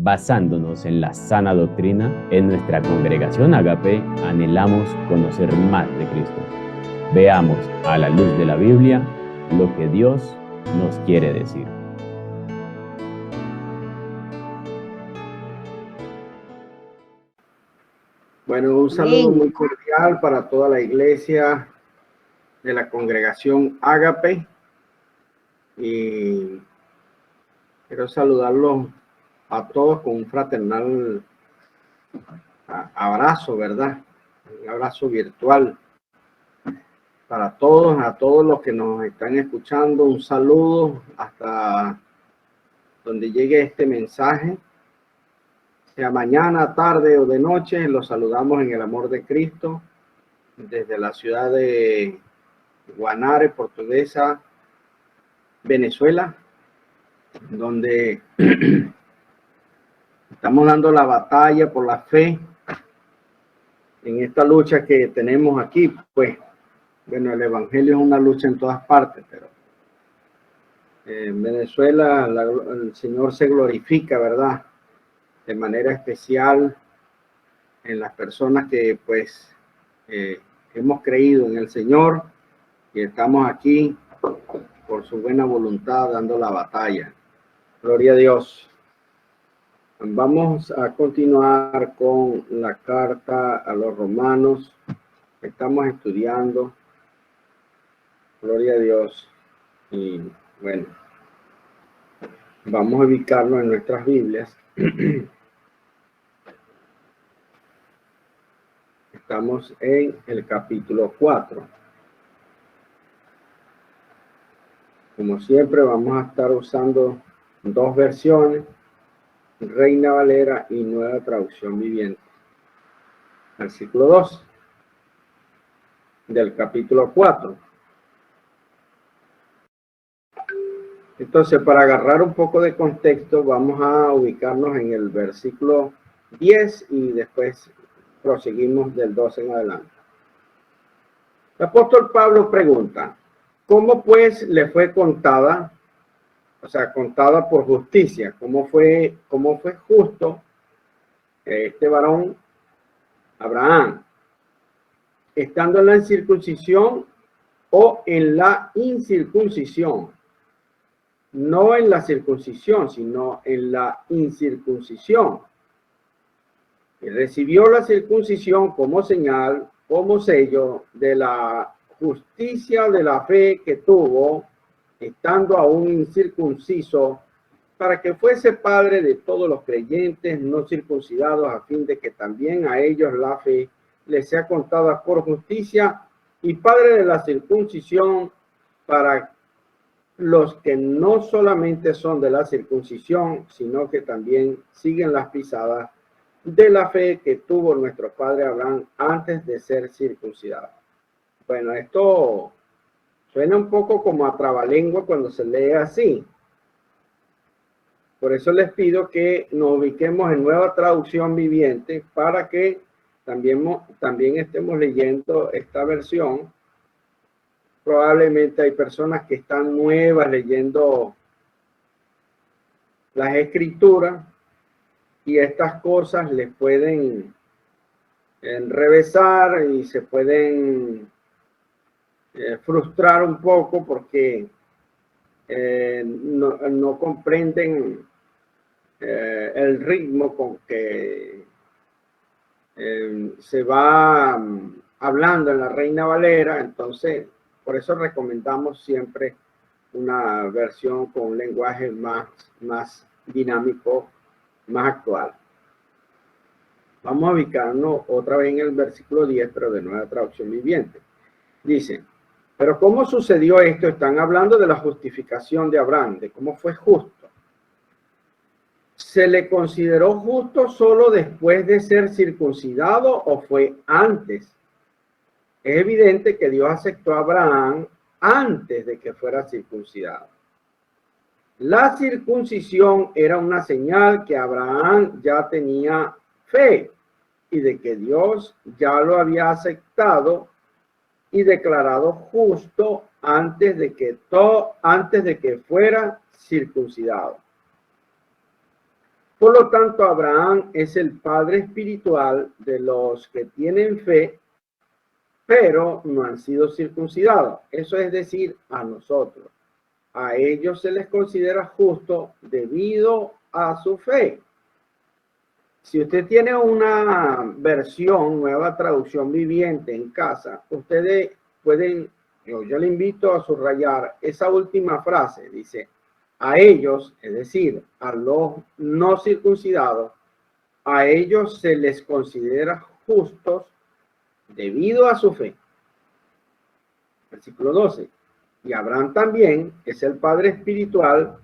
Basándonos en la sana doctrina, en nuestra congregación Agape anhelamos conocer más de Cristo. Veamos a la luz de la Biblia lo que Dios nos quiere decir. Bueno, un saludo muy cordial para toda la iglesia de la congregación Agape. Y quiero saludarlos a todos con un fraternal abrazo, ¿verdad? Un abrazo virtual para todos, a todos los que nos están escuchando. Un saludo hasta donde llegue este mensaje. Sea mañana, tarde o de noche, los saludamos en el amor de Cristo desde la ciudad de Guanare, Portuguesa, Venezuela, donde estamos dando la batalla por la fe en esta lucha que tenemos aquí. Pues, bueno, el evangelio es una lucha en todas partes, pero en Venezuela el Señor se glorifica, ¿verdad? De manera especial en las personas que pues hemos creído en el Señor y estamos aquí por su buena voluntad dando la batalla. Gloria a Dios. Vamos a continuar con la carta a los romanos. Estamos estudiando. Gloria a Dios. Y bueno, vamos a ubicarlo en nuestras Biblias. Estamos en el capítulo 4. Como siempre, vamos a estar usando dos versiones, Reina Valera y Nueva Traducción Viviente. Versículo 2 del capítulo 4. Entonces, para agarrar un poco de contexto, vamos a ubicarnos en el versículo 10 y después proseguimos del 12 en adelante. El apóstol Pablo pregunta, ¿cómo pues le fue contada? O sea, contada por justicia. ¿Cómo fue justo este varón Abraham? Estando en la circuncisión o en la incircuncisión. No en la circuncisión, sino en la incircuncisión. Y recibió la circuncisión como señal, como sello de la justicia de la fe que tuvo, estando aún incircunciso, para que fuese padre de todos los creyentes no circuncidados, a fin de que también a ellos la fe les sea contada por justicia, y padre de la circuncisión para los que no solamente son de la circuncisión, sino que también siguen las pisadas de la fe que tuvo nuestro padre Abraham antes de ser circuncidado. Bueno, esto suena un poco como a trabalengua cuando se lee así. Por eso les pido que nos ubiquemos en Nueva Traducción Viviente para que también estemos leyendo esta versión. Probablemente hay personas que están nuevas leyendo las escrituras y estas cosas les pueden enrevesar y se pueden frustrar un poco porque no comprenden el ritmo con que se va hablando en la Reina Valera. Entonces, por eso recomendamos siempre una versión con un lenguaje más dinámico, más actual. Vamos a ubicarnos otra vez en el versículo 10, pero de Nueva Traducción Viviente. Dice, pero ¿cómo sucedió esto? Están hablando de la justificación de Abraham, de cómo fue justo. ¿Se le consideró justo solo después de ser circuncidado o fue antes? Es evidente que Dios aceptó a Abraham antes de que fuera circuncidado. La circuncisión era una señal que Abraham ya tenía fe y de que Dios ya lo había aceptado y declarado justo antes de que fuera circuncidado. Por lo tanto, Abraham es el padre espiritual de los que tienen fe, pero no han sido circuncidados. Eso es decir, a nosotros. A ellos se les considera justo debido a su fe. Si usted tiene una versión, nueva traducción viviente en casa, ustedes pueden, yo le invito a subrayar esa última frase. Dice, a ellos, es decir, a los no circuncidados, a ellos se les considera justos debido a su fe. Versículo 12. Y Abraham también es el padre espiritual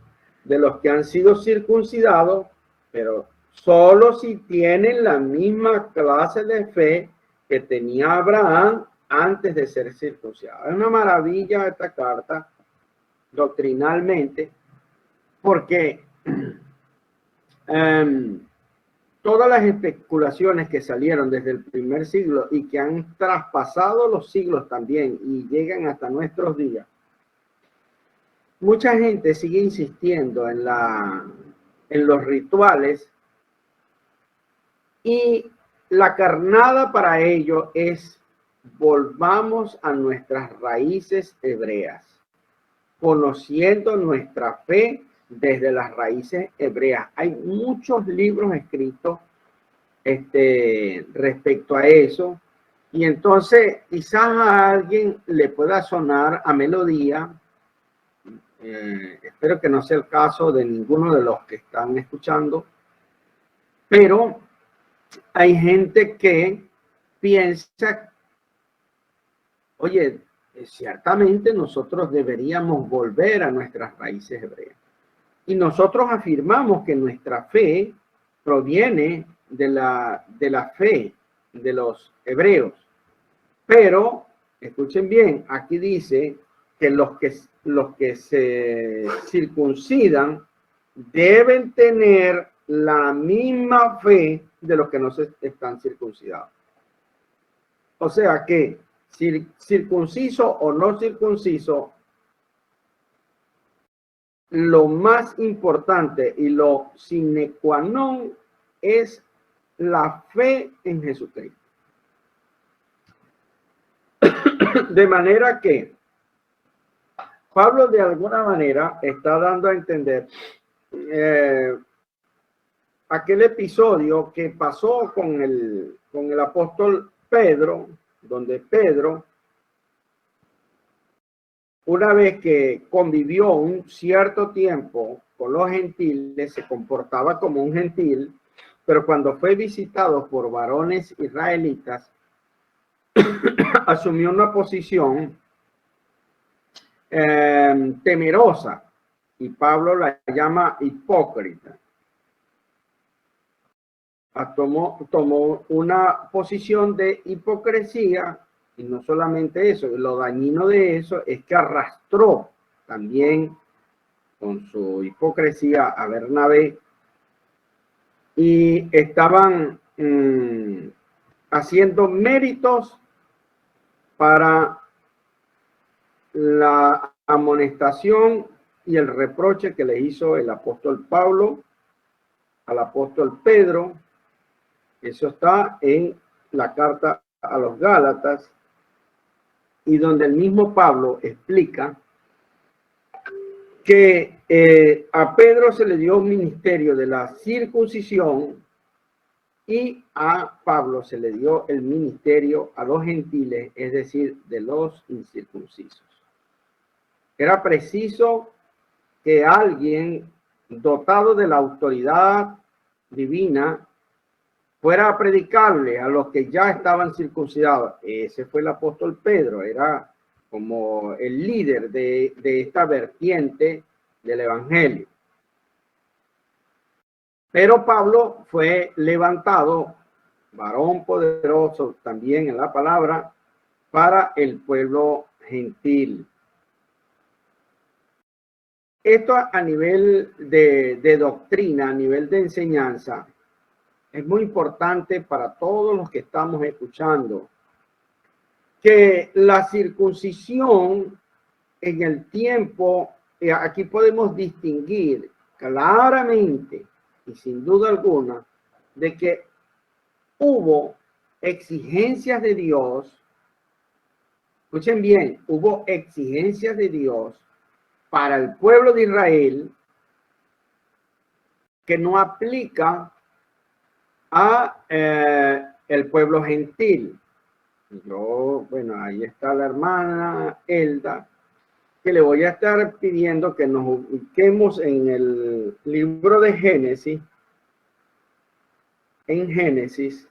de los que han sido circuncidados, pero solo si tienen la misma clase de fe que tenía Abraham antes de ser circuncidado. Es una maravilla esta carta doctrinalmente, porque todas las especulaciones que salieron desde el primer siglo y que han traspasado los siglos también y llegan hasta nuestros días, mucha gente sigue insistiendo en los rituales, y la carnada para ello es volvamos a nuestras raíces hebreas, conociendo nuestra fe desde las raíces hebreas. Hay muchos libros escritos respecto a eso, y entonces quizás a alguien le pueda sonar a melodía. Espero que no sea el caso de ninguno de los que están escuchando, pero hay gente que piensa, oye, ciertamente nosotros deberíamos volver a nuestras raíces hebreas. Y nosotros afirmamos que nuestra fe proviene de la fe de los hebreos. Pero, escuchen bien, aquí dice que los que se circuncidan deben tener la misma fe de los que no se están circuncidados. O sea que, circunciso o no circunciso, lo más importante y lo sine qua non es la fe en Jesucristo. De manera que Pablo de alguna manera está dando a entender aquel episodio que pasó con el apóstol Pedro, donde Pedro, una vez que convivió un cierto tiempo con los gentiles, se comportaba como un gentil, pero cuando fue visitado por varones israelitas, asumió una posición temerosa, y Pablo la llama hipócrita. Tomó una posición de hipocresía, y no solamente eso, lo dañino de eso es que arrastró también con su hipocresía a Bernabé, y estaban haciendo méritos para la amonestación y el reproche que le hizo el apóstol Pablo al apóstol Pedro. Eso está en la carta a los Gálatas, y donde el mismo Pablo explica que a Pedro se le dio un ministerio de la circuncisión y a Pablo se le dio el ministerio a los gentiles, es decir, de los incircuncisos. Era preciso que alguien dotado de la autoridad divina fuera a predicarle a los que ya estaban circuncidados. Ese fue el apóstol Pedro, era como el líder de esta vertiente del evangelio. Pero Pablo fue levantado, varón poderoso también en la palabra, para el pueblo gentil. Esto a nivel de doctrina, a nivel de enseñanza, es muy importante para todos los que estamos escuchando, que la circuncisión en el tiempo, aquí podemos distinguir claramente y sin duda alguna, de que hubo exigencias de Dios. Escuchen bien, hubo exigencias de Dios para el pueblo de Israel que no aplica a el pueblo gentil. Bueno, ahí está la hermana Elda, que le voy a estar pidiendo que nos ubiquemos en el libro de Génesis,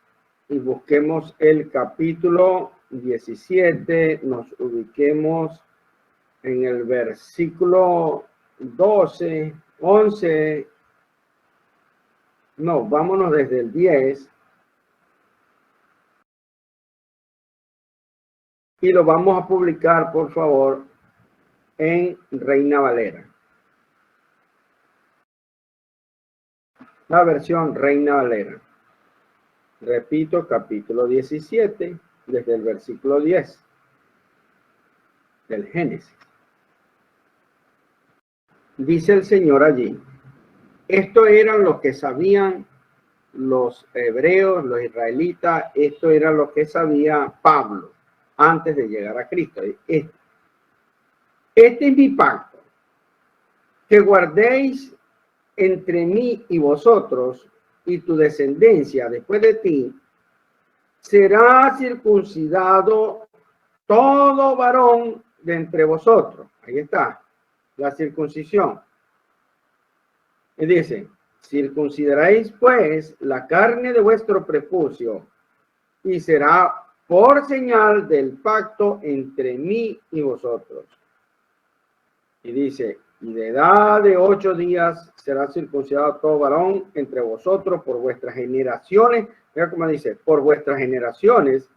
y busquemos el capítulo 17, nos ubiquemos en el versículo 12, 11, no, vámonos desde el 10 y lo vamos a publicar, por favor, en Reina Valera. La versión Reina Valera. Repito, capítulo 17, desde el versículo 10 del Génesis. Dice el Señor allí: esto eran lo que sabían los hebreos, los israelitas, esto era lo que sabía Pablo antes de llegar a Cristo. Este es mi pacto, que guardéis entre mí y vosotros, y tu descendencia después de ti, será circuncidado todo varón de entre vosotros. Ahí está, la circuncisión. Y dice: circuncidaréis pues la carne de vuestro prepucio, y será por señal del pacto entre mí y vosotros. Y dice: y de edad de 8 días será circuncidado todo varón entre vosotros por vuestras generaciones. Mira cómo dice: por vuestras generaciones,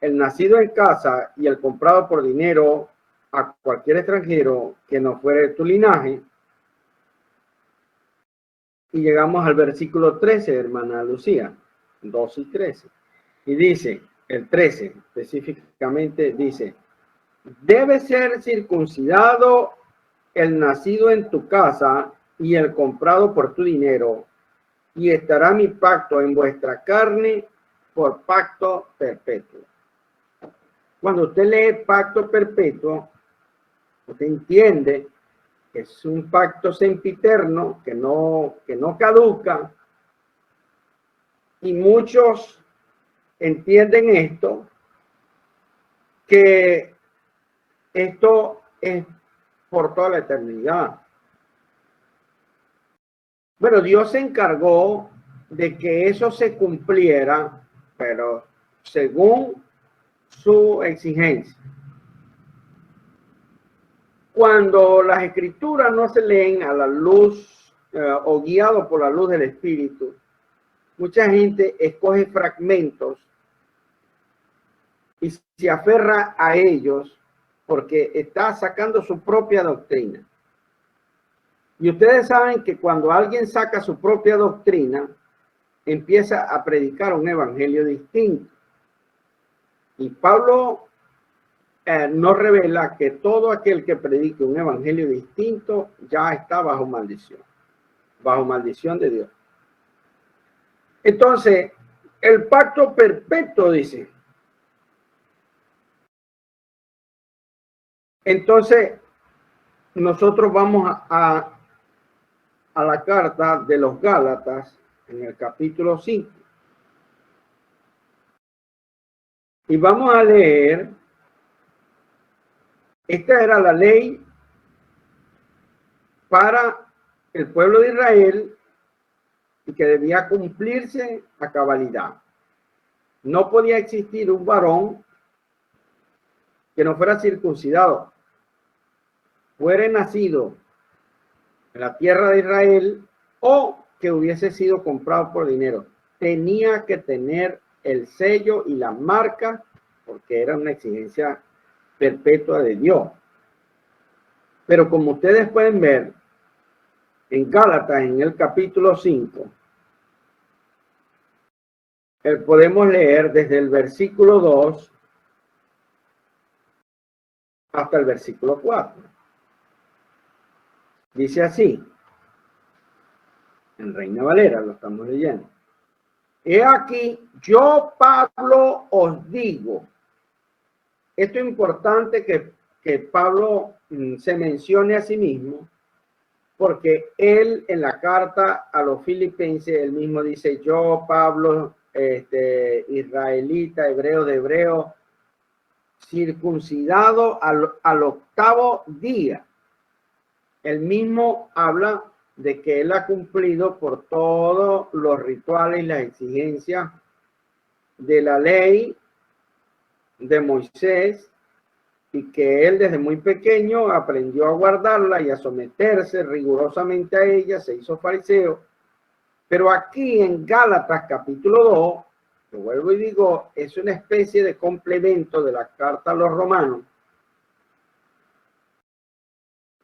el nacido en casa y el comprado por dinero a cualquier extranjero que no fuere de tu linaje. Y llegamos al versículo 13, hermana Lucía, 2 y 13. Y dice, el 13 específicamente dice: debe ser circuncidado el nacido en tu casa y el comprado por tu dinero, y estará mi pacto en vuestra carne por pacto perpetuo. Cuando usted lee pacto perpetuo, usted entiende que es un pacto sempiterno, que no caduca, y muchos entienden esto, que esto es por toda la eternidad. Bueno, Dios se encargó de que eso se cumpliera, pero según su exigencia. Cuando las escrituras no se leen a la luz o guiado por la luz del Espíritu, mucha gente escoge fragmentos y se aferra a ellos porque está sacando su propia doctrina. Y ustedes saben que cuando alguien saca su propia doctrina, empieza a predicar un evangelio distinto. Y Pablo nos revela que todo aquel que predique un evangelio distinto ya está bajo maldición de Dios. Entonces, el pacto perpetuo dice. Entonces, nosotros vamos a la carta de los Gálatas en el capítulo 5. Y vamos a leer, esta era la ley para el pueblo de Israel y que debía cumplirse a cabalidad. No podía existir un varón que no fuera circuncidado, fuera nacido en la tierra de Israel o que hubiese sido comprado por dinero. Tenía que tener el sello y la marca porque era una exigencia perpetua de Dios. Pero como ustedes pueden ver en Gálatas, en el capítulo 5, podemos leer desde el versículo 2 hasta el versículo 4. Dice así: En Reina Valera lo estamos leyendo. He aquí, yo Pablo os digo. Esto es importante que Pablo se mencione a sí mismo, porque él en la carta a los filipenses, él mismo dice, yo Pablo, israelita, hebreo de hebreo, circuncidado al octavo día. Él mismo habla de que él ha cumplido por todos los rituales y las exigencias de la ley de Moisés, y que él desde muy pequeño aprendió a guardarla y a someterse rigurosamente a ella, se hizo fariseo. Pero aquí en Gálatas capítulo 2, lo vuelvo y digo, es una especie de complemento de la carta a los romanos,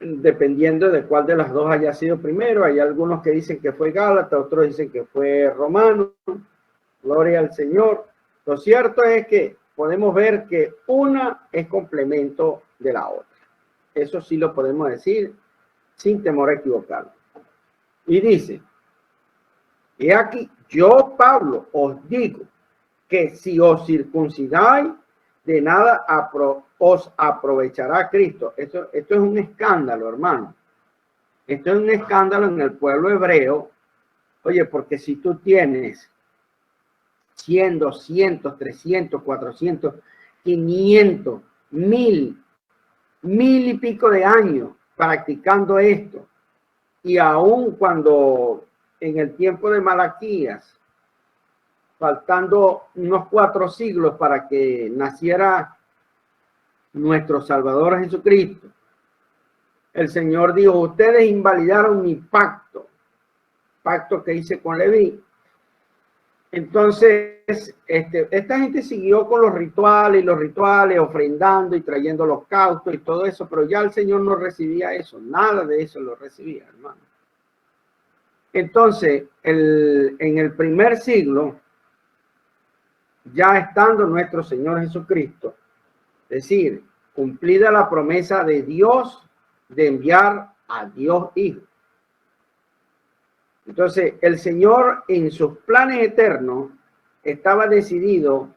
dependiendo de cuál de las dos haya sido primero. Hay algunos que dicen que fue Gálatas, otros dicen que fue Romano. Gloria al Señor. Lo cierto es que podemos ver que una es complemento de la otra. Eso sí lo podemos decir sin temor a equivocarnos. Y dice, y aquí yo, Pablo, os digo que si os circuncidáis, de nada os aprovechará Cristo. Esto es un escándalo, hermano. Esto es un escándalo en el pueblo hebreo. Oye, porque si tú tienes 100, 200, 300, 400, 500, 1000 y pico de años practicando esto, y aún cuando en el tiempo de Malaquías, faltando unos 4 siglos para que naciera nuestro Salvador Jesucristo, el Señor dijo, ustedes invalidaron mi pacto que hice con Leví. Entonces, esta gente siguió con los rituales, ofrendando y trayendo los cautos y todo eso, pero ya el Señor no recibía eso, nada de eso lo recibía, hermano. Entonces, en el primer siglo, ya estando nuestro Señor Jesucristo, es decir, cumplida la promesa de Dios de enviar a Dios Hijo. Entonces, el Señor en sus planes eternos estaba decidido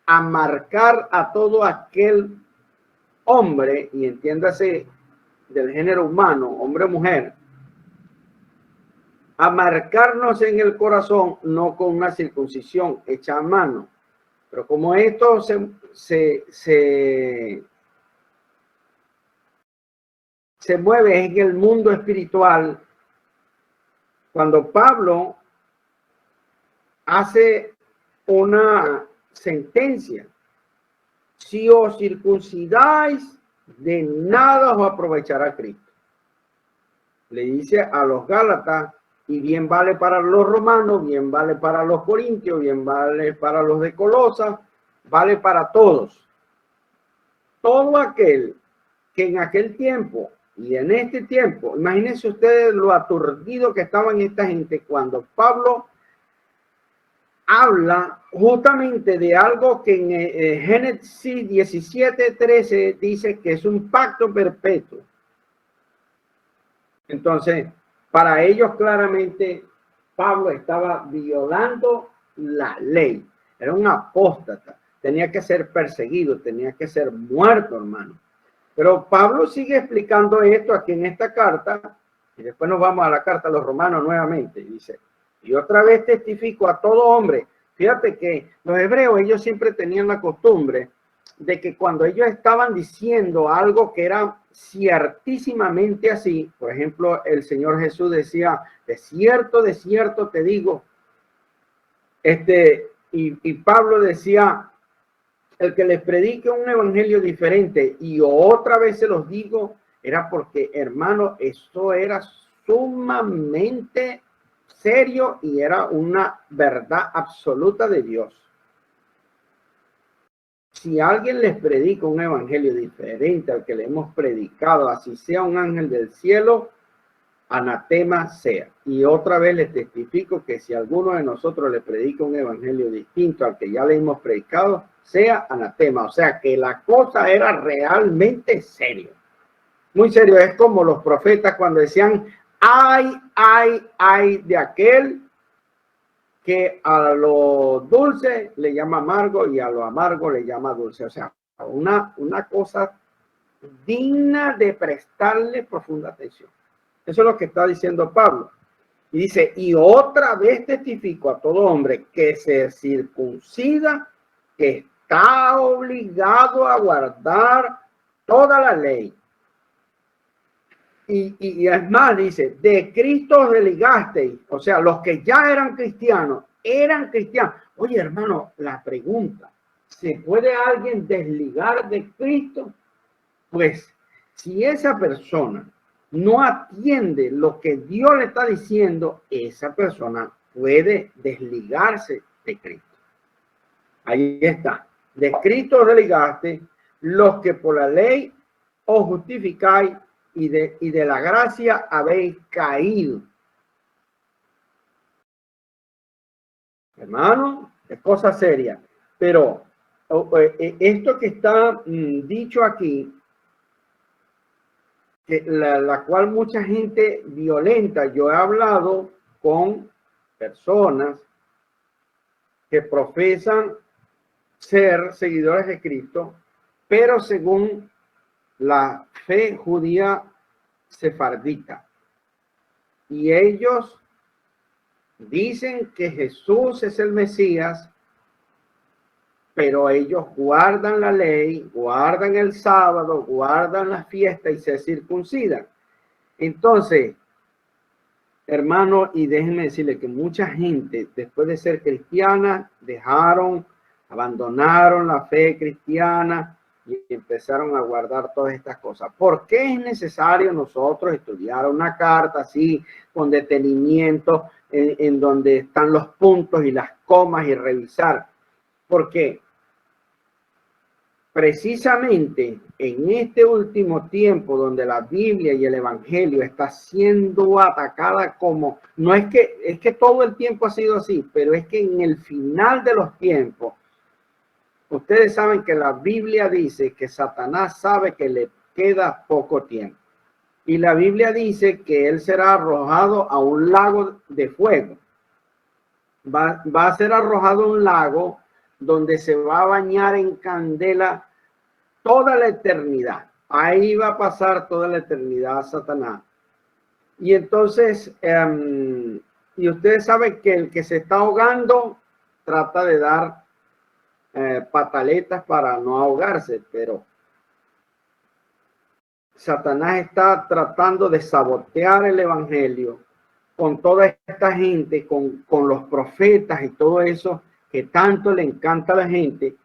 a marcar a todo aquel hombre, y entiéndase del género humano, hombre o mujer, a marcarnos en el corazón, no con una circuncisión hecha a mano, pero como esto se mueve en el mundo espiritual. Cuando Pablo hace una sentencia, si os circuncidáis, de nada os aprovechará Cristo. Le dice a los Gálatas, y bien vale para los romanos, bien vale para los corintios, bien vale para los de Colosas, vale para todos. Todo aquel que en aquel tiempo y en este tiempo, imagínense ustedes lo aturdido que estaban esta gente cuando Pablo habla justamente de algo que en Génesis 17:13 dice que es un pacto perpetuo. Entonces, para ellos claramente Pablo estaba violando la ley. Era un apóstata, tenía que ser perseguido, tenía que ser muerto, hermano. Pero Pablo sigue explicando esto aquí en esta carta, y después nos vamos a la carta a los romanos nuevamente. Dice, y otra vez testifico a todo hombre. Fíjate que los hebreos, ellos siempre tenían la costumbre de que cuando ellos estaban diciendo algo que era ciertísimamente así, por ejemplo, el Señor Jesús decía, de cierto te digo, y Pablo decía, el que les predique un evangelio diferente, y otra vez se los digo, era porque, hermano, esto era sumamente serio y era una verdad absoluta de Dios. Si alguien les predica un evangelio diferente al que le hemos predicado, así sea un ángel del cielo, anatema sea. Y otra vez les testifico que si alguno de nosotros le predica un evangelio distinto al que ya le hemos predicado, sea anatema. O sea que la cosa era realmente serio. Muy serio. Es como los profetas cuando decían, Ay de aquel que a lo dulce le llama amargo y a lo amargo le llama dulce. O sea, una cosa digna de prestarle profunda atención. Eso es lo que está diciendo Pablo. Y dice, y otra vez testifico a todo hombre que se circuncida, que está obligado a guardar toda la ley. Y es más, dice, de Cristo os desligasteis. O sea, los que ya eran cristianos. Oye, hermano, la pregunta, ¿se puede alguien desligar de Cristo? Pues, si esa persona no atiende lo que Dios le está diciendo, esa persona puede desligarse de Cristo. Ahí está. De Cristo os desligaste, los que por la ley os justificáis y de la gracia habéis caído. Hermano, es cosa seria. Pero esto que está dicho aquí, que la cual mucha gente violenta, yo he hablado con personas que profesan ser seguidores de Cristo, pero según la fe judía sefardita. Y ellos dicen que Jesús es el Mesías, pero ellos guardan la ley, guardan el sábado, guardan la fiesta y se circuncidan. Entonces, hermano, y déjenme decirle que mucha gente, después de ser cristiana, abandonaron la fe cristiana y empezaron a guardar todas estas cosas. ¿Por qué es necesario nosotros estudiar una carta así, con detenimiento, en donde están los puntos y las comas y revisar? Porque precisamente en este último tiempo donde la Biblia y el Evangelio está siendo atacada como, no es que todo el tiempo ha sido así, pero es que en el final de los tiempos, ustedes saben que la Biblia dice que Satanás sabe que le queda poco tiempo. Y la Biblia dice que él será arrojado a un lago de fuego. Va a ser arrojado a un lago donde se va a bañar en candela toda la eternidad. Ahí va a pasar toda la eternidad Satanás. Y entonces, y ustedes saben que el que se está ahogando trata de dar pataletas para no ahogarse, pero Satanás está tratando de sabotear el evangelio con toda esta gente, con los profetas y todo eso que tanto le encanta a la gente,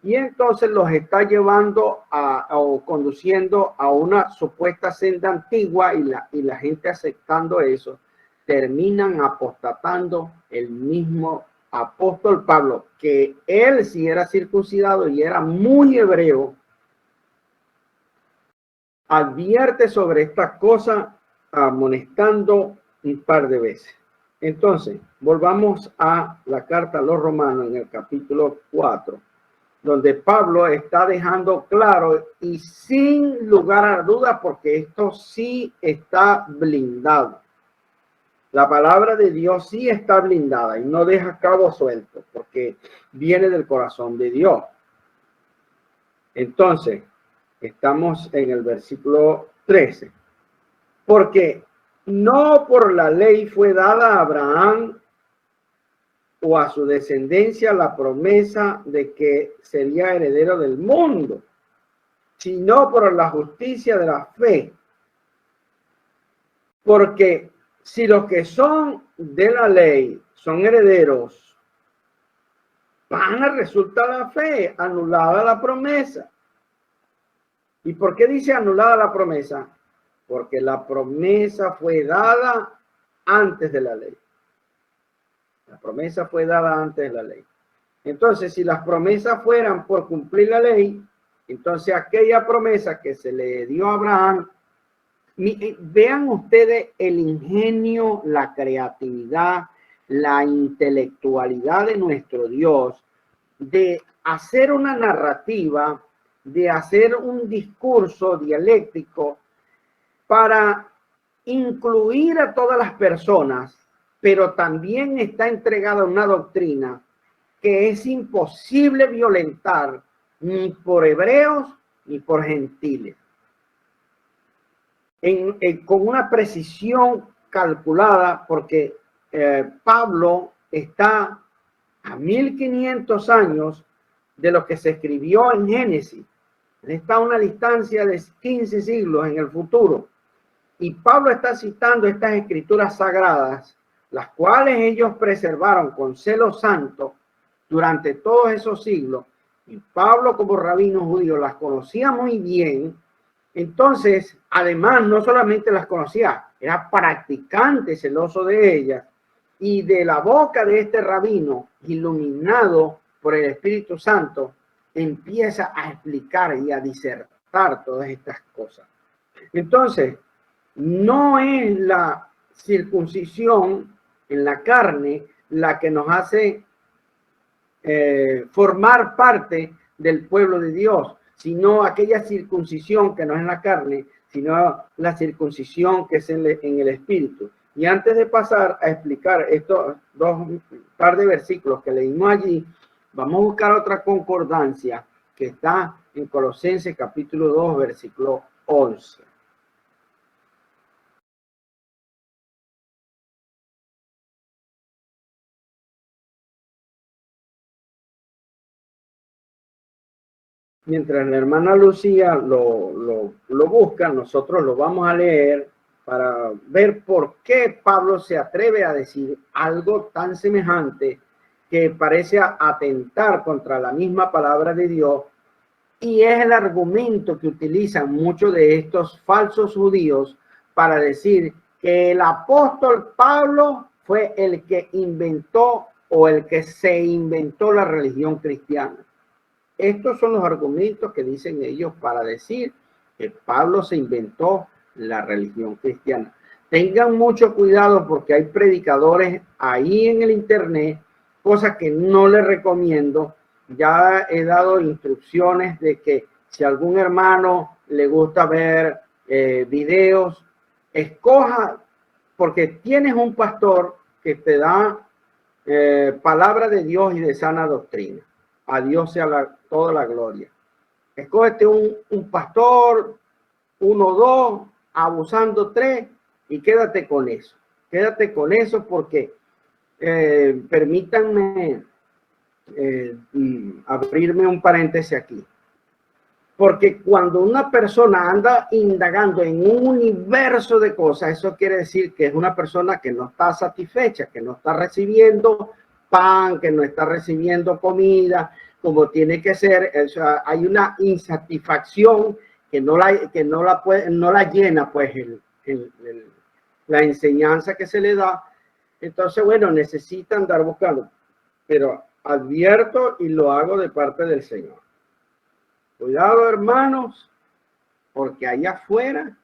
y entonces los está llevando o conduciendo a una supuesta senda antigua, y la gente aceptando eso, terminan apostatando. El mismo apóstol Pablo, que él sí era circuncidado y era muy hebreo, advierte sobre esta cosa, amonestando un par de veces. Entonces, volvamos a la carta a los Romanos en el capítulo 4, donde Pablo está dejando claro y sin lugar a dudas, porque esto sí está blindado. La palabra de Dios sí está blindada y no deja cabo suelto, porque viene del corazón de Dios. Entonces, estamos en el versículo 13. Porque no por la ley fue dada a Abraham o a su descendencia la promesa de que sería heredero del mundo, sino por la justicia de la fe. Porque si los que son de la ley son herederos, resulta la fe, anulada la promesa. ¿Y por qué dice anulada la promesa? Porque la promesa fue dada antes de la ley. La promesa fue dada antes de la ley. Entonces, si las promesas fueran por cumplir la ley, entonces aquella promesa que se le dio a Abraham, vean ustedes el ingenio, la creatividad, la intelectualidad de nuestro Dios, de hacer una narrativa, de hacer un discurso dialéctico para incluir a todas las personas, pero también está entregada una doctrina que es imposible violentar ni por hebreos ni por gentiles. Con una precisión calculada, porque Pablo está a 1500 años de lo que se escribió en Génesis. Está a una distancia de 15 siglos en el futuro. Y Pablo está citando estas escrituras sagradas, las cuales ellos preservaron con celo santo durante todos esos siglos. Y Pablo, como rabino judío, las conocía muy bien. Entonces, además, no solamente las conocía, era practicante celoso de ellas. Y de la boca de este rabino, iluminado por el Espíritu Santo, empieza a explicar y a disertar todas estas cosas. Entonces, no es la circuncisión en la carne la que nos hace formar parte del pueblo de Dios, sino aquella circuncisión que no es en la carne, sino la circuncisión que es en el espíritu. Y antes de pasar a explicar estos par de versículos que leímos allí, vamos a buscar otra concordancia que está en Colosenses capítulo 2, versículo 11. Mientras la hermana Lucía lo busca, nosotros lo vamos a leer para ver por qué Pablo se atreve a decir algo tan semejante que parece atentar contra la misma palabra de Dios, y es el argumento que utilizan muchos de estos falsos judíos para decir que el apóstol Pablo fue el que inventó o el que se inventó la religión cristiana. Estos son los argumentos que dicen ellos para decir que Pablo se inventó la religión cristiana. Tengan mucho cuidado porque hay predicadores ahí en el internet, cosas que no les recomiendo. Ya he dado instrucciones de que si algún hermano le gusta ver videos, escoja, porque tienes un pastor que te da palabra de Dios y de sana doctrina. A Dios sea toda la gloria. Escógete un pastor, 1 o 2, abusando 3, y quédate con eso. Quédate con eso porque permítanme abrirme un paréntesis aquí. Porque cuando una persona anda indagando en un universo de cosas, eso quiere decir que es una persona que no está satisfecha, que no está recibiendo pan, que no está recibiendo comida como tiene que ser. O sea, hay una insatisfacción que no la llena pues la enseñanza que se le da. Entonces, bueno, necesita andar buscando, pero advierto y lo hago de parte del Señor. Cuidado, hermanos, porque allá afuera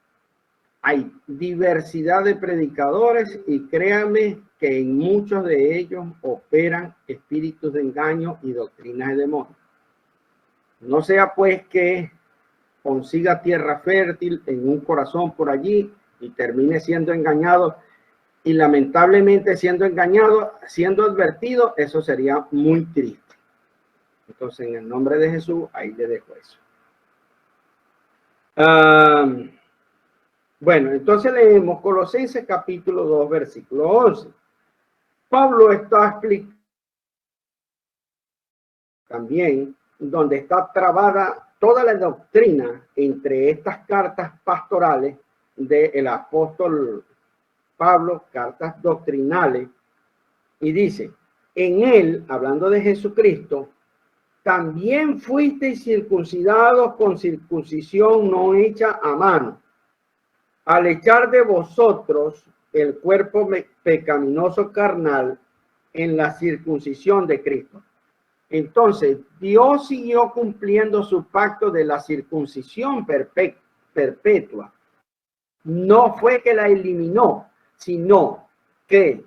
hay diversidad de predicadores y créanme que en muchos de ellos operan espíritus de engaño y doctrinas de demonios. No sea pues que consiga tierra fértil en un corazón por allí y termine siendo engañado, y lamentablemente siendo engañado, siendo advertido, eso sería muy triste. Entonces, en el nombre de Jesús, ahí le dejo eso. Bueno, entonces leemos Colosenses capítulo 2, versículo 11. Pablo está explicando también donde está trabada toda la doctrina entre estas cartas pastorales del apóstol Pablo, cartas doctrinales, y dice, en él, hablando de Jesucristo, también fuisteis circuncidados con circuncisión no hecha a mano, al echar de vosotros el cuerpo pecaminoso carnal en la circuncisión de Cristo. Entonces, Dios siguió cumpliendo su pacto de la circuncisión perpetua. No fue que la eliminó, sino que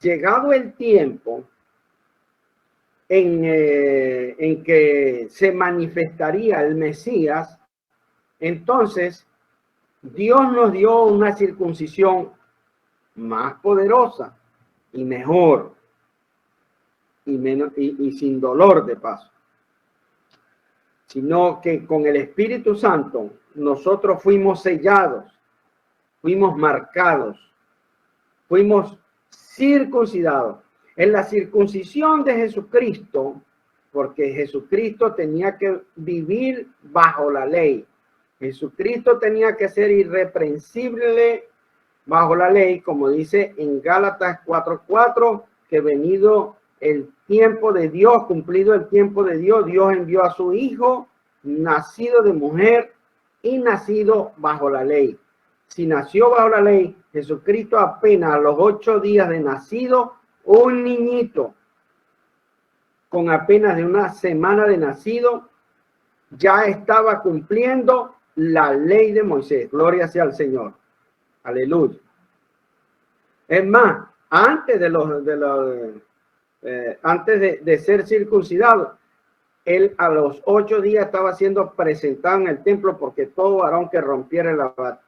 llegado el tiempo en que se manifestaría el Mesías, entonces Dios nos dio una circuncisión más poderosa y mejor y sin dolor de paso, sino que con el Espíritu Santo nosotros fuimos sellados, fuimos marcados, fuimos circuncidados. En la circuncisión de Jesucristo, porque Jesucristo tenía que vivir bajo la ley. Jesucristo tenía que ser irreprensible bajo la ley, como dice en Gálatas 4:4, que venido el tiempo de Dios, cumplido el tiempo de Dios, Dios envió a su Hijo, nacido de mujer y nacido bajo la ley. Si nació bajo la ley, Jesucristo apenas a los 8 días de nacido, un niñito con apenas de una semana de nacido, ya estaba cumpliendo la ley de Moisés. Gloria sea al Señor. Aleluya. Es más, antes de ser circuncidado, él a los 8 días estaba siendo presentado en el templo, porque todo varón que rompiera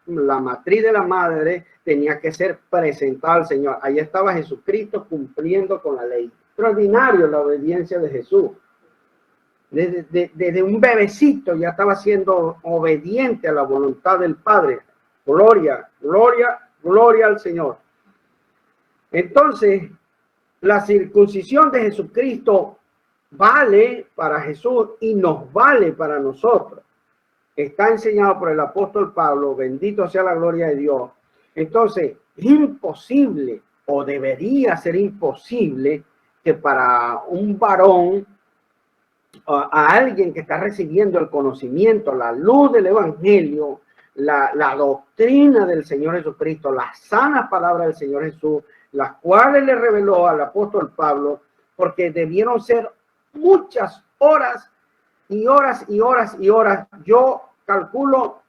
la matriz de la madre tenía que ser presentado al Señor. Ahí estaba Jesucristo cumpliendo con la ley. Extraordinario la obediencia de Jesús. Desde un bebecito ya estaba siendo obediente a la voluntad del Padre. Gloria, gloria, gloria al Señor. Entonces, la circuncisión de Jesucristo vale para Jesús y nos vale para nosotros. Está enseñado por el apóstol Pablo, bendito sea la gloria de Dios. Entonces, es imposible, o debería ser imposible, que para un varón, a alguien que está recibiendo el conocimiento, la luz del evangelio, la doctrina del Señor Jesucristo, la sana palabra del Señor Jesús, las cuales le reveló al apóstol Pablo, porque debieron ser muchas horas y horas y horas y horas. Yo calculo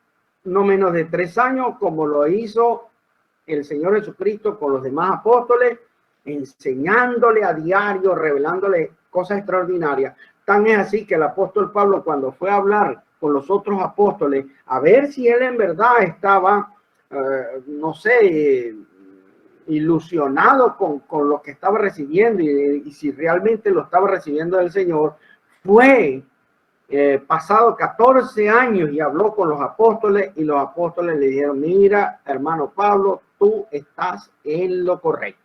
no menos de 3 años, como lo hizo el Señor Jesucristo con los demás apóstoles, enseñándole a diario, revelándole cosas extraordinarias. Tan es así que el apóstol Pablo, cuando fue a hablar con los otros apóstoles, a ver si él en verdad estaba, no sé, ilusionado con lo que estaba recibiendo y si realmente lo estaba recibiendo del Señor, fue pasado 14 años y habló con los apóstoles, y los apóstoles le dijeron: mira, hermano Pablo, tú estás en lo correcto.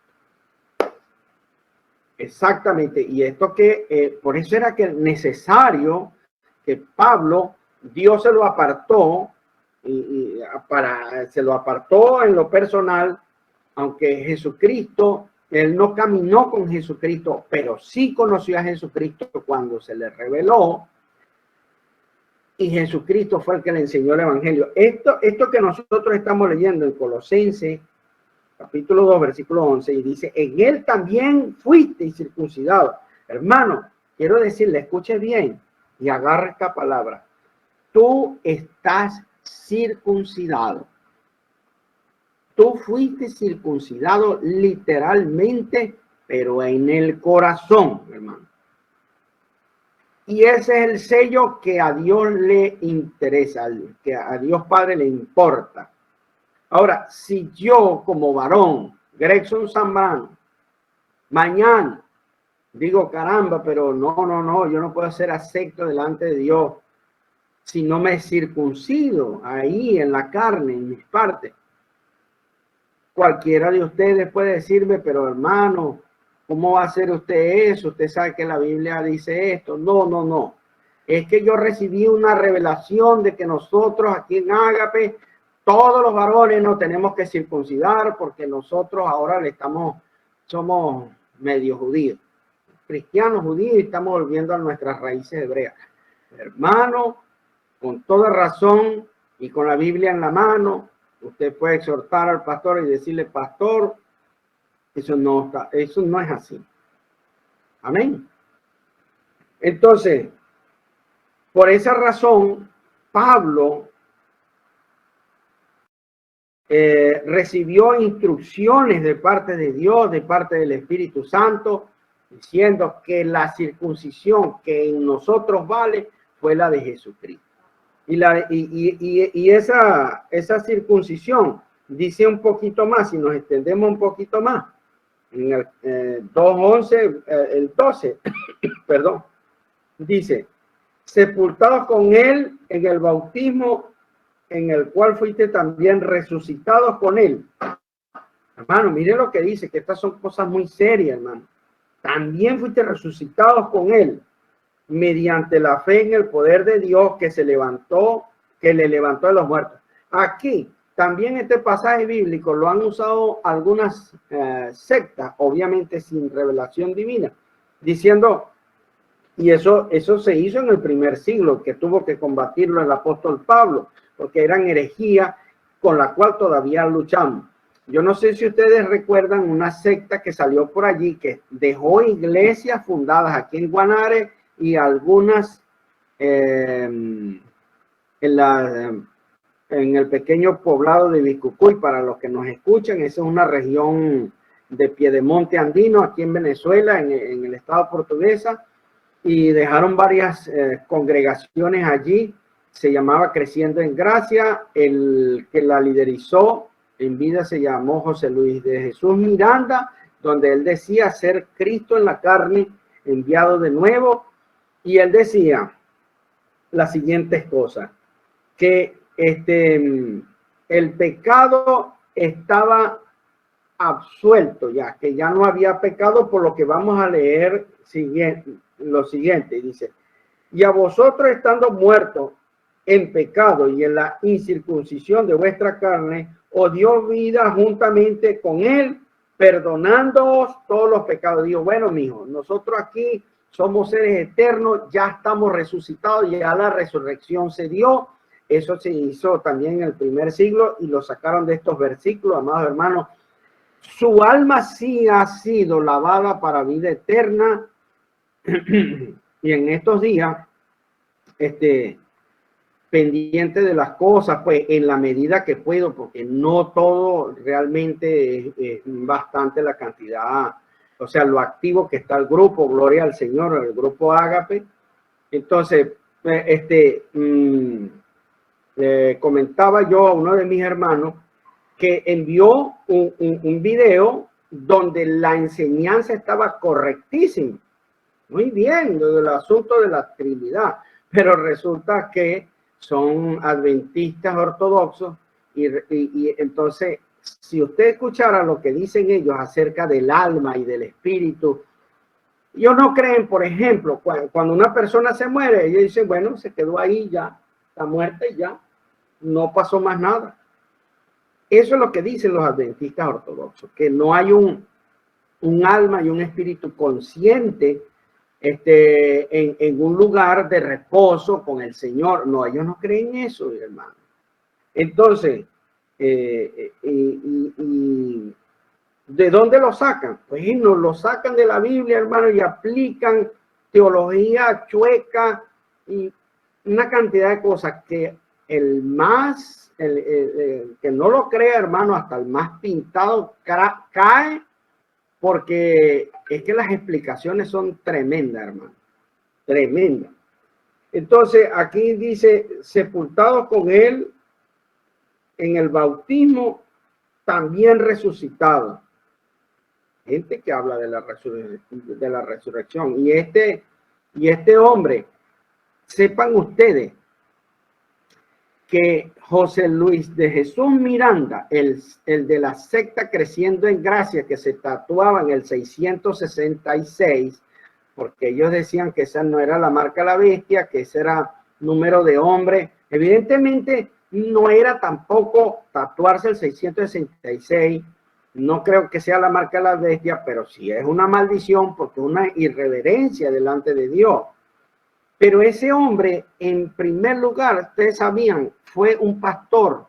Exactamente. Y esto que por eso era que necesario que Pablo, Dios se lo apartó se lo apartó en lo personal, aunque Jesucristo, él no caminó con Jesucristo, pero sí conoció a Jesucristo cuando se le reveló, y Jesucristo fue el que le enseñó el evangelio. Esto que nosotros estamos leyendo en Colosenses capítulo 2, versículo 11, y dice: en él también fuiste circuncidado. Hermano, quiero decirle, escuche bien y agarre esta palabra. Tú estás circuncidado. Tú fuiste circuncidado literalmente, pero en el corazón, hermano. Y ese es el sello que a Dios le interesa, que a Dios Padre le importa. Ahora, si yo como varón, Gregson Zambrano, mañana digo: caramba, pero no, yo no puedo ser acepto delante de Dios si no me circuncido ahí en la carne, en mis partes. Cualquiera de ustedes puede decirme: pero hermano, ¿cómo va a hacer usted eso? Usted sabe que la Biblia dice esto. No. Es que yo recibí una revelación de que nosotros aquí en Ágape, todos los varones nos tenemos que circuncidar, porque nosotros ahora somos medio judíos, cristianos judíos, y estamos volviendo a nuestras raíces hebreas. Hermano, con toda razón y con la Biblia en la mano, usted puede exhortar al pastor y decirle: pastor, eso no es así. Amén. Entonces, por esa razón, Pablo recibió instrucciones de parte de Dios, de parte del Espíritu Santo, diciendo que la circuncisión que en nosotros vale fue la de Jesucristo. Y esa circuncisión dice un poquito más, si nos extendemos un poquito más, en el 2:11, el 12, perdón, dice, sepultados con él en el bautismo, en el cual fuiste también resucitados con él. Hermano, mire lo que dice, que estas son cosas muy serias, hermano. También fuiste resucitados con él, mediante la fe en el poder de Dios que le levantó de los muertos. Aquí, también este pasaje bíblico lo han usado algunas sectas, obviamente sin revelación divina, diciendo, y eso se hizo en el primer siglo, que tuvo que combatirlo el apóstol Pablo, porque eran herejías con la cual todavía luchamos. Yo no sé si ustedes recuerdan una secta que salió por allí, que dejó iglesias fundadas aquí en Guanare y algunas en el pequeño poblado de Vicucuy. Para los que nos escuchan, esa es una región de Piedemonte andino, aquí en Venezuela, en el estado portuguesa, y dejaron varias congregaciones allí. Se llamaba Creciendo en Gracia. El que la liderizó en vida se llamó José Luis de Jesús Miranda, donde él decía ser Cristo en la carne, enviado de nuevo, y él decía las siguientes cosas, que el pecado estaba absuelto ya, que ya no había pecado, por lo que vamos a leer lo siguiente, dice, y a vosotros estando muertos en pecado y en la incircuncisión de vuestra carne, os dio vida juntamente con él, perdonándoos todos los pecados. Digo, bueno, mijo, nosotros aquí somos seres eternos, ya estamos resucitados, ya la resurrección se dio. Eso se hizo también en el primer siglo y lo sacaron de estos versículos, amados hermanos. Su alma sí ha sido lavada para vida eterna. Y en estos días, pendiente de las cosas, pues en la medida que puedo, porque no todo realmente es bastante la cantidad, o sea, lo activo que está el grupo, gloria al Señor, el grupo Ágape. Entonces, comentaba yo a uno de mis hermanos que envió un video donde la enseñanza estaba correctísima. Muy bien, lo del asunto de la Trinidad, pero resulta que son adventistas ortodoxos y entonces, si usted escuchara lo que dicen ellos acerca del alma y del espíritu, ellos no creen, por ejemplo, cuando una persona se muere, ellos dicen, bueno, se quedó ahí ya, está muerta y ya, no pasó más nada. Eso es lo que dicen los adventistas ortodoxos, que no hay un alma y un espíritu consciente en un lugar de reposo con el Señor. No, ellos no creen eso, hermano. Entonces, ¿de dónde lo sacan? Pues nos lo sacan de la Biblia, hermano, y aplican teología chueca y una cantidad de cosas que el que no lo crea, hermano, hasta el más pintado cae, porque es que las explicaciones son tremendas, hermano, tremendas. Entonces, aquí dice, sepultados con él en el bautismo, también resucitados. Gente que habla de la resurrección. Y este hombre, sepan ustedes que José Luis de Jesús Miranda, el de la secta Creciendo en Gracia, que se tatuaba en el 666, porque ellos decían que esa no era la marca de la bestia, que ese era número de hombre. Evidentemente no era tampoco tatuarse el 666, no creo que sea la marca de la bestia, pero sí es una maldición porque es una irreverencia delante de Dios. Pero ese hombre, en primer lugar, ustedes sabían, fue un pastor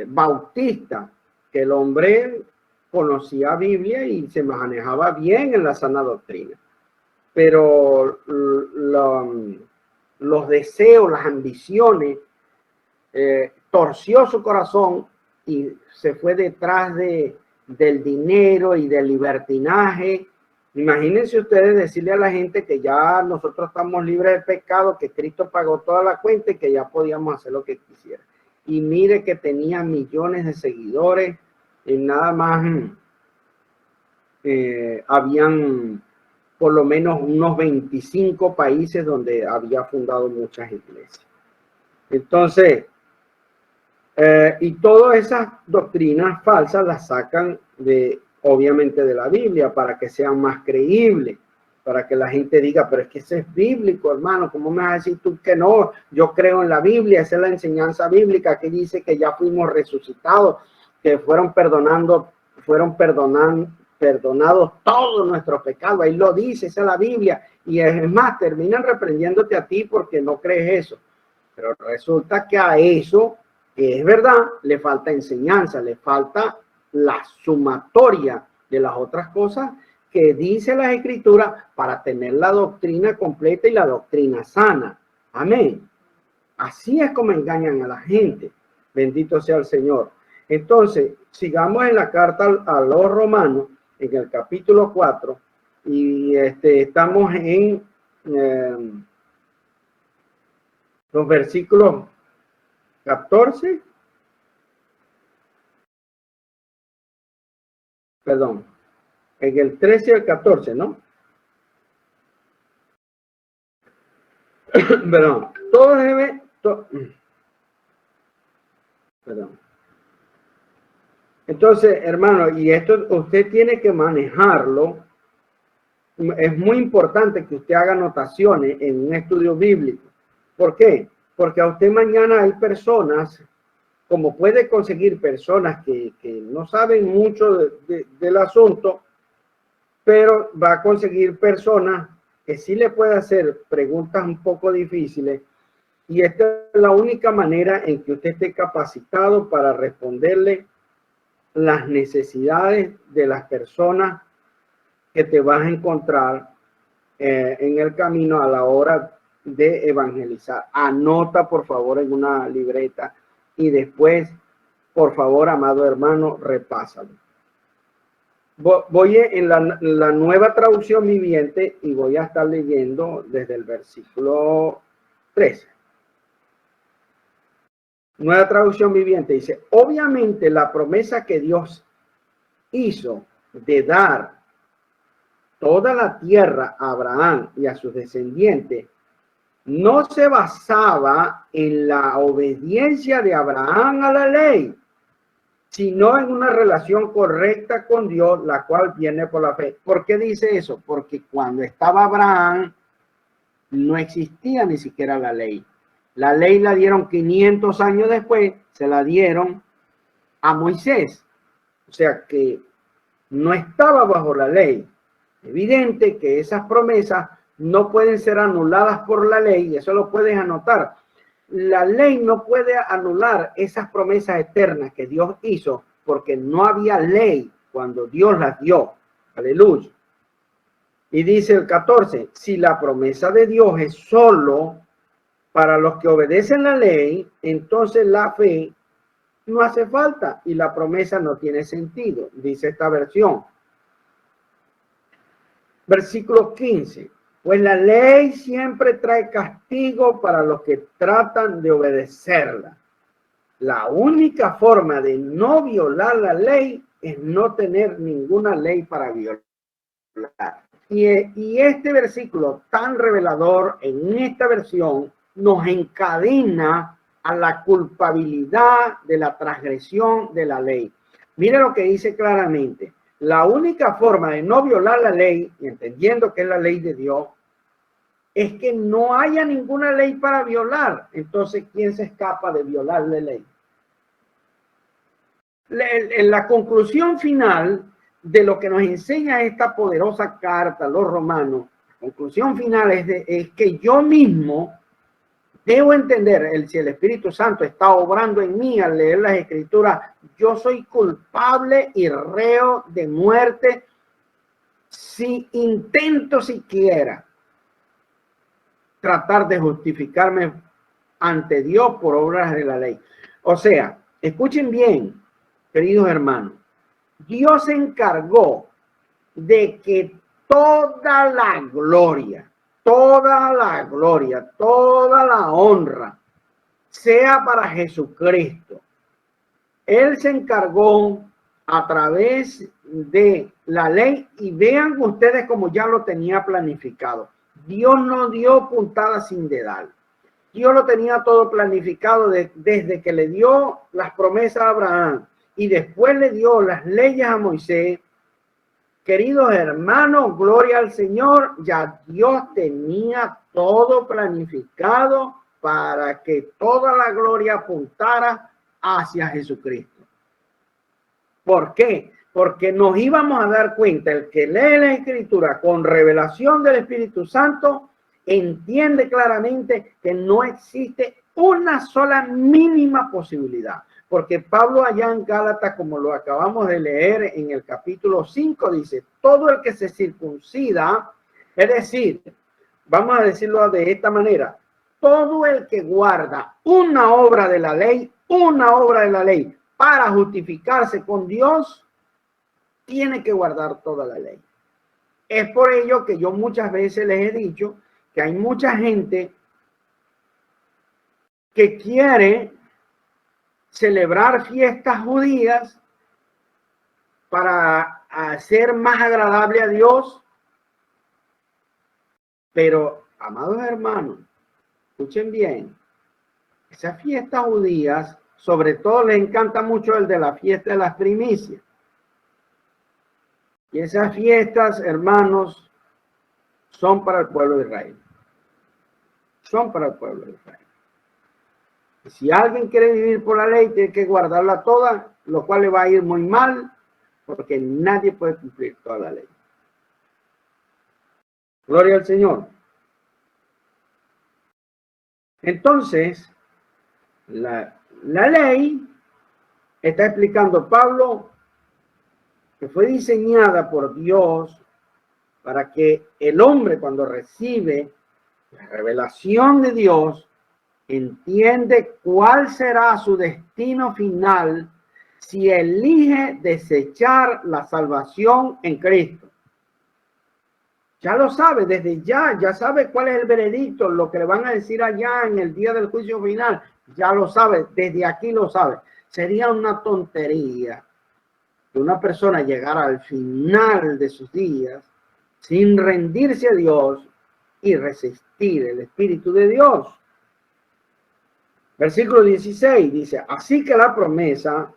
bautista, que el hombre conocía Biblia y se manejaba bien en la sana doctrina. Pero los deseos, las ambiciones, torció su corazón y se fue detrás del dinero y del libertinaje Imagínense ustedes decirle a la gente que ya nosotros estamos libres de pecado, que Cristo pagó toda la cuenta y que ya podíamos hacer lo que quisiera. Y mire que tenía millones de seguidores y nada más habían por lo menos unos 25 países donde había fundado muchas iglesias. Entonces, y todas esas doctrinas falsas las sacan obviamente de la Biblia para que sean más creíbles, para que la gente diga, pero es que eso es bíblico, hermano, ¿cómo me vas a decir tú que no? Yo creo en la Biblia, esa es la enseñanza bíblica que dice que ya fuimos resucitados, que fueron perdonados todos nuestros pecados, ahí lo dice, esa es la Biblia, y es más, terminan reprendiéndote a ti porque no crees eso, pero resulta que a eso, que es verdad, le falta enseñanza, le falta la sumatoria de las otras cosas que dice las Escrituras para tener la doctrina completa y la doctrina sana. Amén. Así es como engañan a la gente. Bendito sea el Señor. Entonces, sigamos en la carta a los romanos, en el capítulo 4, y estamos en los versículos 14. Perdón, en el 13 y el 14, ¿no? Perdón, todo debe... Perdón. Entonces, hermano, y esto usted tiene que manejarlo. Es muy importante que usted haga anotaciones en un estudio bíblico. ¿Por qué? Porque a usted mañana hay personas, como puede conseguir personas que no saben mucho del asunto, pero va a conseguir personas que sí le puede hacer preguntas un poco difíciles, y esta es la única manera en que usted esté capacitado para responderle las necesidades de las personas que te vas a encontrar en el camino a la hora de evangelizar. Anota, por favor, en una libreta y después, por favor, amado hermano, repásalo. Voy en la nueva traducción viviente y voy a estar leyendo desde el versículo 13. Nueva traducción viviente dice, obviamente la promesa que Dios hizo de dar toda la tierra a Abraham y a sus descendientes no se basaba en la obediencia de Abraham a la ley, sino en una relación correcta con Dios, la cual viene por la fe. ¿Por qué dice eso? Porque cuando estaba Abraham no existía ni siquiera la ley. La ley la dieron 500 años después, se la dieron a Moisés. O sea que no estaba bajo la ley. Evidente que esas promesas no pueden ser anuladas por la ley, y eso lo puedes anotar. La ley no puede anular esas promesas eternas que Dios hizo, porque no había ley cuando Dios las dio. Aleluya. Y dice el 14, si la promesa de Dios es solo para los que obedecen la ley, entonces la fe no hace falta y la promesa no tiene sentido, dice esta versión. Versículo 15. Pues la ley siempre trae castigo para los que tratan de obedecerla. La única forma de no violar la ley es no tener ninguna ley para violar. Y este versículo tan revelador en esta versión nos encadena a la culpabilidad de la transgresión de la ley. Mire lo que dice claramente. La única forma de no violar la ley, y entendiendo que es la ley de Dios, es que no haya ninguna ley para violar. Entonces, ¿quién se escapa de violar la ley? En la conclusión final de lo que nos enseña esta poderosa carta a los romanos, la conclusión final es que yo mismo debo entender, si el Espíritu Santo está obrando en mí al leer las Escrituras, yo soy culpable y reo de muerte si intento siquiera tratar de justificarme ante Dios por obras de la ley. O sea, escuchen bien, queridos hermanos, Dios se encargó de que toda la gloria, toda la honra sea para Jesucristo. Él se encargó a través de la ley, y vean ustedes como ya lo tenía planificado. Dios no dio puntada sin dedal. Dios lo tenía todo planificado desde que le dio las promesas a Abraham y después le dio las leyes a Moisés. Queridos hermanos, gloria al Señor, ya Dios tenía todo planificado para que toda la gloria apuntara hacia Jesucristo. ¿Por qué? Porque nos íbamos a dar cuenta, el que lee la Escritura con revelación del Espíritu Santo entiende claramente que no existe una sola mínima posibilidad. Porque Pablo allá en Gálatas, como lo acabamos de leer en el capítulo 5, dice, todo el que se circuncida, es decir, vamos a decirlo de esta manera, todo el que guarda una obra de la ley para justificarse con Dios, tiene que guardar toda la ley. Es por ello que yo muchas veces les he dicho que hay mucha gente que quiere celebrar fiestas judías para hacer más agradable a Dios. Pero, amados hermanos, escuchen bien, esas fiestas judías, sobre todo les encanta mucho el de la fiesta de las primicias. Y esas fiestas, hermanos, son para el pueblo de Israel. Son para el pueblo de Israel. Y si alguien quiere vivir por la ley, tiene que guardarla toda, lo cual le va a ir muy mal, porque nadie puede cumplir toda la ley. Gloria al Señor. Entonces, la ley, está explicando Pablo, que fue diseñada por Dios para que el hombre, cuando recibe la revelación de Dios, entiende cuál será su destino final si elige desechar la salvación en Cristo. Ya lo sabe, desde ya sabe cuál es el veredicto, lo que le van a decir allá en el día del juicio final, ya lo sabe, desde aquí lo sabe. Sería una tontería que una persona llegara al final de sus días sin rendirse a Dios y resistir el Espíritu de Dios. Versículo 16 dice, así que la promesa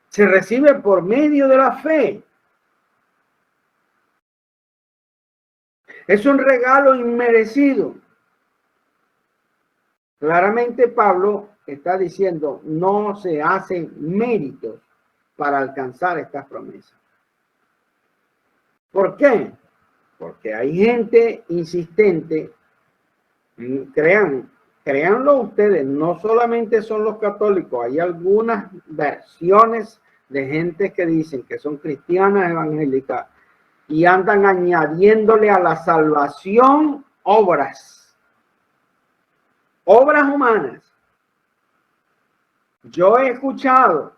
se recibe por medio de la fe. Es un regalo inmerecido. Claramente Pablo está diciendo, no se hacen méritos para alcanzar estas promesas. ¿Por qué? Porque hay gente insistente, créanlo ustedes, no solamente son los católicos, hay algunas versiones de gente que dicen que son cristianas evangélicas y andan añadiéndole a la salvación obras humanas. Yo he escuchado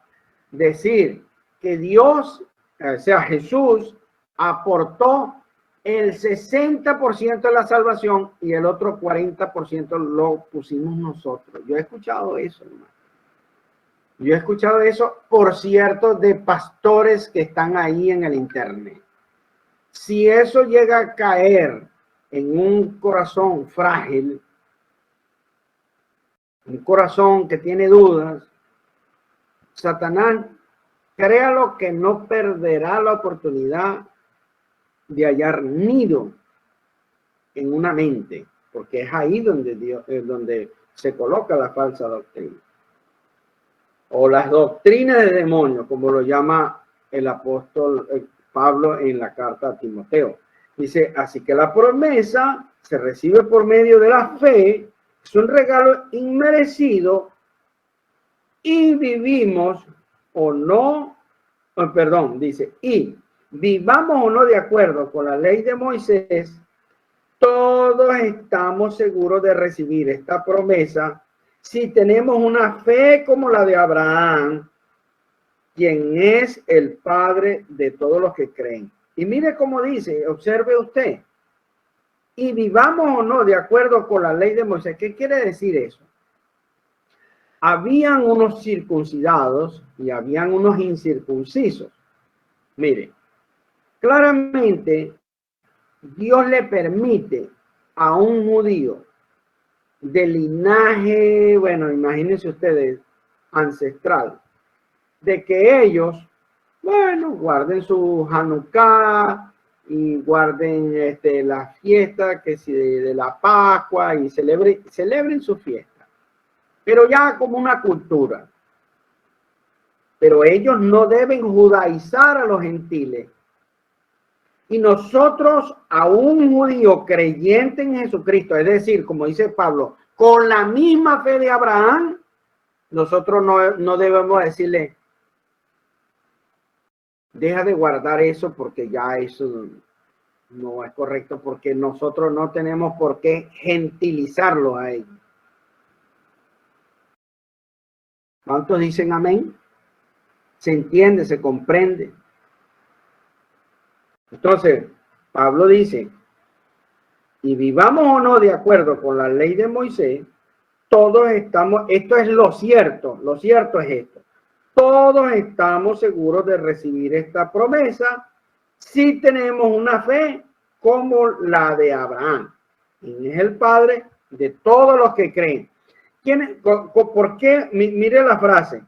decir que Dios, o sea, Jesús, aportó el 60% de la salvación y el otro 40% lo pusimos nosotros. Yo he escuchado eso, hermano. Yo he escuchado eso, por cierto, de pastores que están ahí en el internet. Si eso llega a caer en un corazón frágil, un corazón que tiene dudas, Satanás, créalo que no perderá la oportunidad de hallar nido en una mente, porque es ahí donde se coloca la falsa doctrina. O las doctrinas de demonios, como lo llama el apóstol Pablo en la carta a Timoteo. Dice, así que la promesa se recibe por medio de la fe, es un regalo inmerecido y vivimos o no, dice, y vivamos o no de acuerdo con la ley de Moisés, todos estamos seguros de recibir esta promesa si tenemos una fe como la de Abraham, quien es el padre de todos los que creen. Y mire cómo dice, observe usted, y vivamos o no de acuerdo con la ley de Moisés. ¿Qué quiere decir eso? Habían unos circuncidados y habían unos incircuncisos. Mire, claramente Dios le permite a un judío de linaje, bueno, imagínense ustedes, ancestral, de que ellos, bueno, guarden su Hanukkah y guarden la fiesta que si de la Pascua y celebren su fiesta, pero ya como una cultura. Pero ellos no deben judaizar a los gentiles. Y nosotros, a un judío creyente en Jesucristo, es decir, como dice Pablo, con la misma fe de Abraham, nosotros no debemos decirle, deja de guardar eso porque ya eso no es correcto, porque nosotros no tenemos por qué gentilizarlo a ellos. ¿Cuántos dicen amén? Se entiende, se comprende. Entonces, Pablo dice, y vivamos o no de acuerdo con la ley de Moisés, todos estamos, esto es lo cierto es esto, todos estamos seguros de recibir esta promesa si tenemos una fe como la de Abraham, quien es el padre de todos los que creen. ¿Por qué? Mire la frase,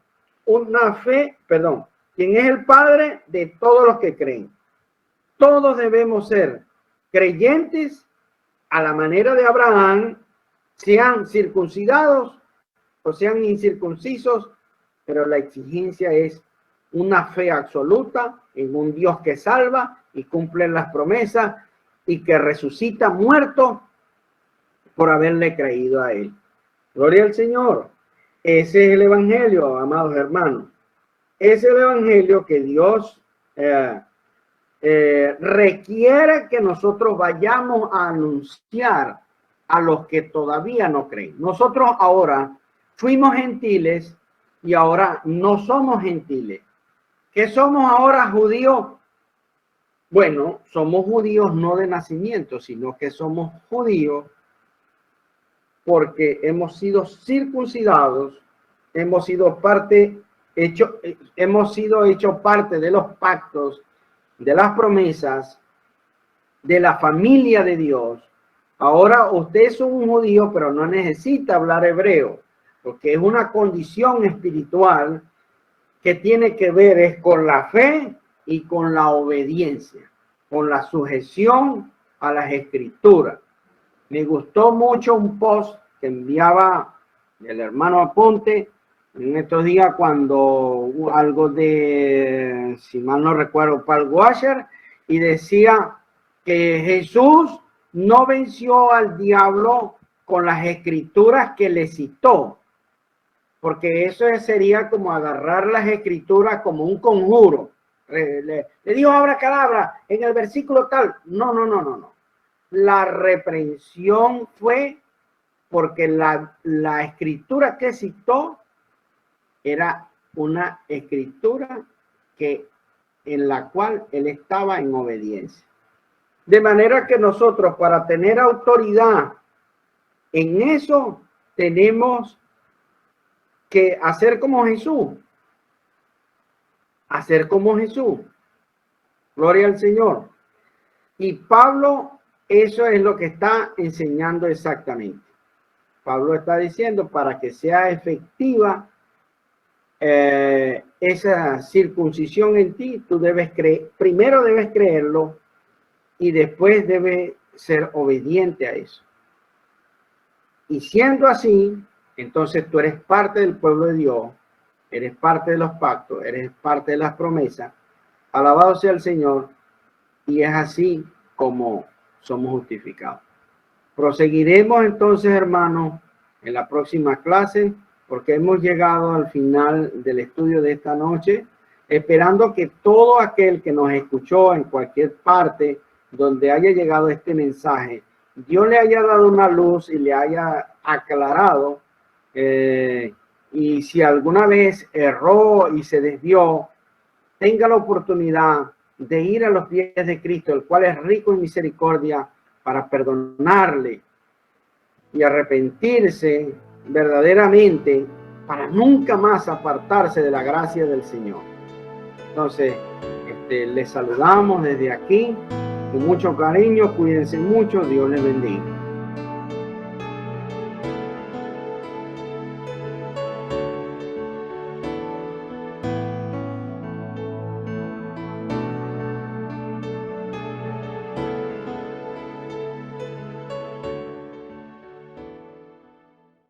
una fe, perdón, quien es el padre de todos los que creen. Todos debemos ser creyentes a la manera de Abraham, sean circuncidados o sean incircuncisos, pero la exigencia es una fe absoluta en un Dios que salva y cumple las promesas y que resucita muerto por haberle creído a él. Gloria al Señor. Ese es el evangelio, amados hermanos. Ese es el evangelio que Dios requiere que nosotros vayamos a anunciar a los que todavía no creen. Nosotros ahora fuimos gentiles y ahora no somos gentiles. ¿Qué somos ahora, judíos? Bueno, somos judíos no de nacimiento, sino que somos judíos porque hemos sido circuncidados, hemos sido hecho parte de los pactos, de las promesas, de la familia de Dios. Ahora usted es un judío, pero no necesita hablar hebreo, porque es una condición espiritual que tiene que ver es con la fe y con la obediencia, con la sujeción a las escrituras. Me gustó mucho un post que enviaba el hermano Aponte en estos días cuando algo de, si mal no recuerdo, Paul Washer, y decía que Jesús no venció al diablo con las escrituras que le citó, porque eso sería como agarrar las escrituras como un conjuro. Le dijo abracadabra en el versículo tal. No. La reprensión fue porque la escritura que citó era una escritura en la cual él estaba en obediencia. De manera que nosotros, para tener autoridad en eso, tenemos que hacer como Jesús. Hacer como Jesús. Gloria al Señor. Y Pablo, eso es lo que está enseñando exactamente. Pablo está diciendo, para que sea efectiva esa circuncisión en ti, tú debes primero debes creerlo y después debes ser obediente a eso. Y siendo así, entonces tú eres parte del pueblo de Dios, eres parte de los pactos, eres parte de las promesas. Alabado sea el Señor, y es así como somos justificados. Proseguiremos entonces, hermanos, en la próxima clase, porque hemos llegado al final del estudio de esta noche, esperando que todo aquel que nos escuchó en cualquier parte donde haya llegado este mensaje, Dios le haya dado una luz y le haya aclarado, y si alguna vez erró y se desvió, tenga la oportunidad de ir a los pies de Cristo, el cual es rico en misericordia, para perdonarle y arrepentirse verdaderamente, para nunca más apartarse de la gracia del Señor. Entonces, les saludamos desde aquí con mucho cariño, cuídense mucho, Dios les bendiga.